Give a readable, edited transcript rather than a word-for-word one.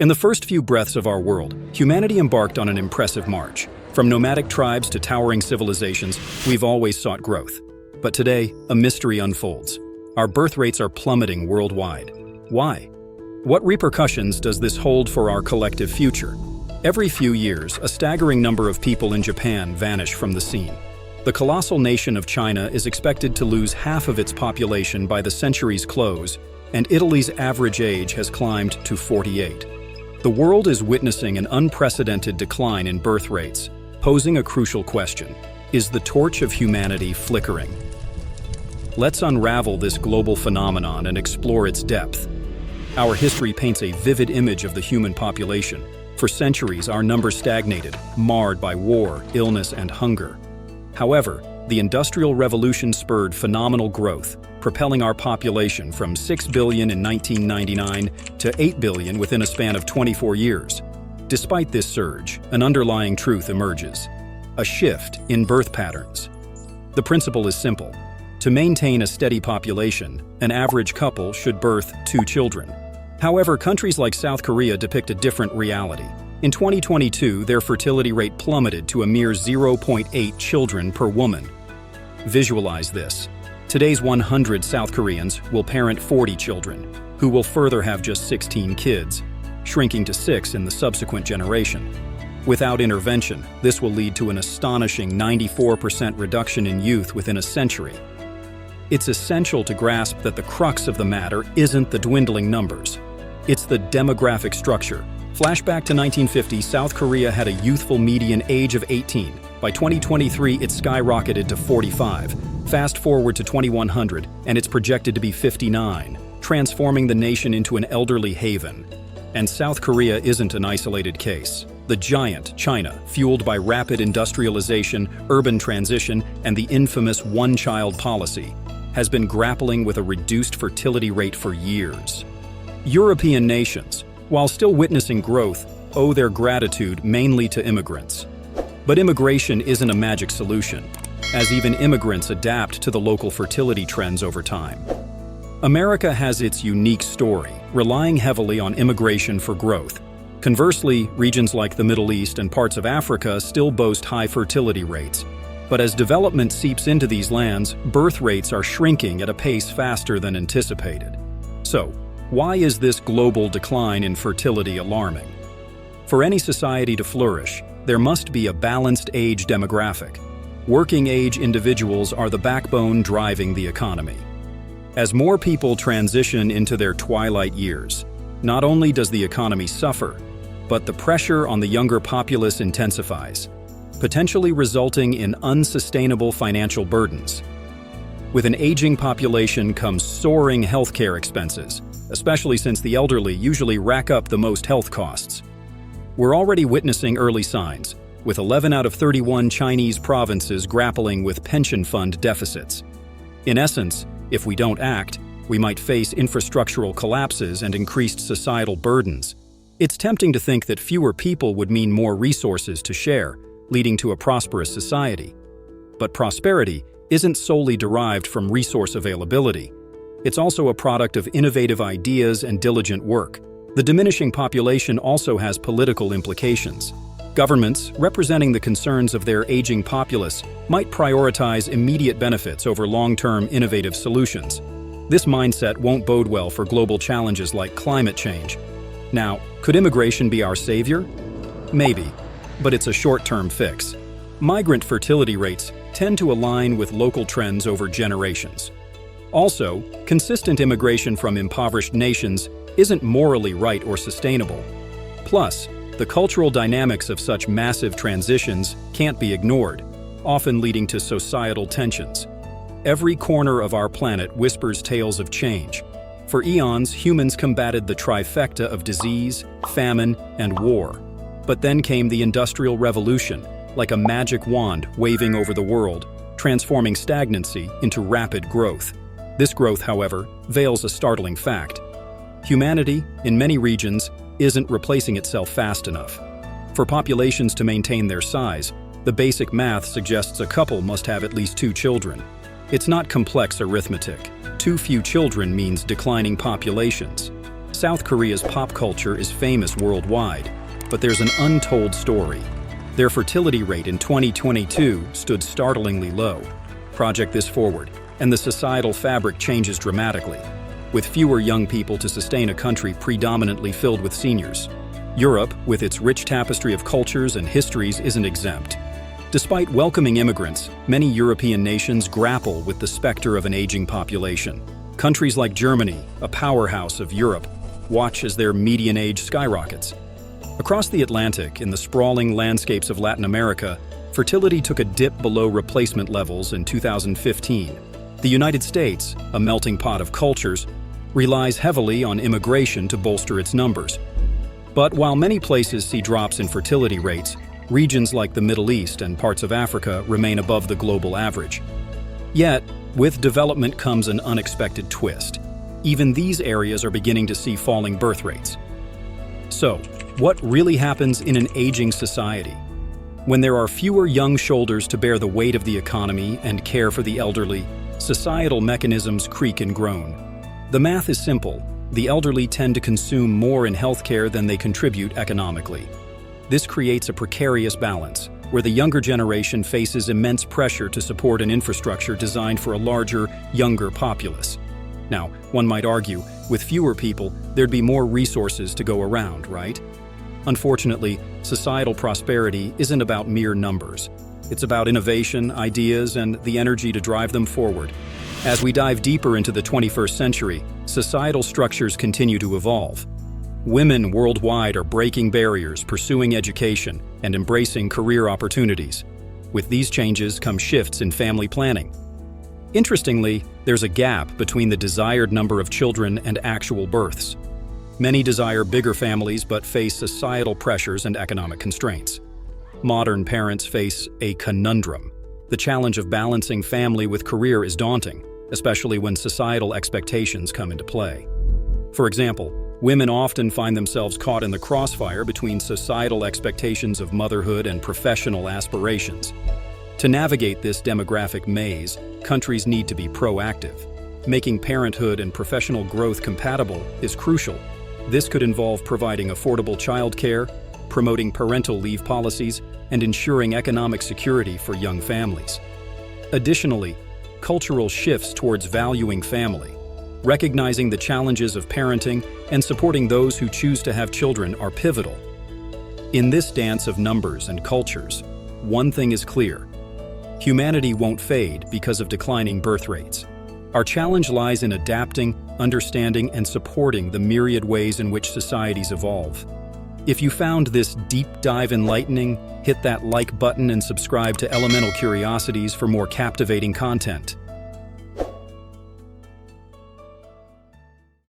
In the first few breaths of our world, humanity embarked on an impressive march. From nomadic tribes to towering civilizations, we've always sought growth. But today, a mystery unfolds. Our birth rates are plummeting worldwide. Why? What repercussions does this hold for our collective future? Every few years, a staggering number of people in Japan vanish from the scene. The colossal nation of China is expected to lose half of its population by the century's close, and Italy's average age has climbed to 48. The world is witnessing an unprecedented decline in birth rates, posing a crucial question: is the torch of humanity flickering? Let's unravel this global phenomenon and explore its depth. Our history paints a vivid image of the human population. For centuries, our numbers stagnated, marred by war, illness, and hunger. However, the Industrial Revolution spurred phenomenal growth, propelling our population from 6 billion in 1999 to 8 billion within a span of 24 years. Despite this surge, an underlying truth emerges: a shift in birth patterns. The principle is simple. To maintain a steady population, an average couple should birth 2 children. However, countries like South Korea depict a different reality. In 2022, their fertility rate plummeted to a mere 0.8 children per woman. Visualize this. Today's 100 South Koreans will parent 40 children, who will further have just 16 kids, shrinking to 6 in the subsequent generation. Without intervention, this will lead to an astonishing 94% reduction in youth within a century. It's essential to grasp that the crux of the matter isn't the dwindling numbers. It's the demographic structure. Flashback to 1950, South Korea had a youthful median age of 18. By 2023, it skyrocketed to 45. Fast forward to 2100, and it's projected to be 59, transforming the nation into an elderly haven. And South Korea isn't an isolated case. The giant, China, fueled by rapid industrialization, urban transition, and the infamous one-child policy, has been grappling with a reduced fertility rate for years. European nations, while still witnessing growth, owe their gratitude mainly to immigrants. But immigration isn't a magic solution, as even immigrants adapt to the local fertility trends over time. America has its unique story, relying heavily on immigration for growth. Conversely, regions like the Middle East and parts of Africa still boast high fertility rates. But as development seeps into these lands, birth rates are shrinking at a pace faster than anticipated. So, why is this global decline in fertility alarming? For any society to flourish, there must be a balanced age demographic. Working-age individuals are the backbone driving the economy. As more people transition into their twilight years, not only does the economy suffer, but the pressure on the younger populace intensifies, potentially resulting in unsustainable financial burdens. With an aging population comes soaring healthcare expenses, especially since the elderly usually rack up the most health costs. We're already witnessing early signs, with 11 out of 31 Chinese provinces grappling with pension fund deficits. In essence, if we don't act, we might face infrastructural collapses and increased societal burdens. It's tempting to think that fewer people would mean more resources to share, leading to a prosperous society. But prosperity isn't solely derived from resource availability. It's also a product of innovative ideas and diligent work. The diminishing population also has political implications. Governments, representing the concerns of their aging populace, might prioritize immediate benefits over long-term innovative solutions. This mindset won't bode well for global challenges like climate change. Now, could immigration be our savior? Maybe, but it's a short-term fix. Migrant fertility rates tend to align with local trends over generations. Also, consistent immigration from impoverished nations isn't morally right or sustainable. Plus, the cultural dynamics of such massive transitions can't be ignored, often leading to societal tensions. Every corner of our planet whispers tales of change. For eons, humans combated the trifecta of disease, famine, and war. But then came the Industrial Revolution, like a magic wand waving over the world, transforming stagnancy into rapid growth. This growth, however, veils a startling fact. Humanity, in many regions, isn't replacing itself fast enough. For populations to maintain their size, the basic math suggests a couple must have at least 2 children. It's not complex arithmetic. Too few children means declining populations. South Korea's pop culture is famous worldwide, but there's an untold story. Their fertility rate in 2022 stood startlingly low. Project this forward, and the societal fabric changes dramatically, with fewer young people to sustain a country predominantly filled with seniors. Europe, with its rich tapestry of cultures and histories, isn't exempt. Despite welcoming immigrants, many European nations grapple with the specter of an aging population. Countries like Germany, a powerhouse of Europe, watch as their median age skyrockets. Across the Atlantic, in the sprawling landscapes of Latin America, fertility took a dip below replacement levels in 2015. The United States, a melting pot of cultures, relies heavily on immigration to bolster its numbers. But while many places see drops in fertility rates, regions like the Middle East and parts of Africa remain above the global average. Yet, with development comes an unexpected twist. Even these areas are beginning to see falling birth rates. So, what really happens in an aging society? When there are fewer young shoulders to bear the weight of the economy and care for the elderly, societal mechanisms creak and groan. The math is simple. The elderly tend to consume more in healthcare than they contribute economically. This creates a precarious balance, where the younger generation faces immense pressure to support an infrastructure designed for a larger, younger populace. Now, one might argue, with fewer people, there'd be more resources to go around, right? Unfortunately, societal prosperity isn't about mere numbers. It's about innovation, ideas, and the energy to drive them forward. As we dive deeper into the 21st century, societal structures continue to evolve. Women worldwide are breaking barriers, pursuing education, and embracing career opportunities. With these changes come shifts in family planning. Interestingly, there's a gap between the desired number of children and actual births. Many desire bigger families but face societal pressures and economic constraints. Modern parents face a conundrum. The challenge of balancing family with career is daunting, especially when societal expectations come into play. For example, women often find themselves caught in the crossfire between societal expectations of motherhood and professional aspirations. To navigate this demographic maze, countries need to be proactive. Making parenthood and professional growth compatible is crucial. This could involve providing affordable childcare, promoting parental leave policies, and ensuring economic security for young families. Additionally, cultural shifts towards valuing family, recognizing the challenges of parenting, and supporting those who choose to have children are pivotal. In this dance of numbers and cultures, one thing is clear: humanity won't fade because of declining birth rates. Our challenge lies in adapting, understanding, and supporting the myriad ways in which societies evolve. If you found this deep dive enlightening, hit that like button and subscribe to Elemental Curiosities for more captivating content.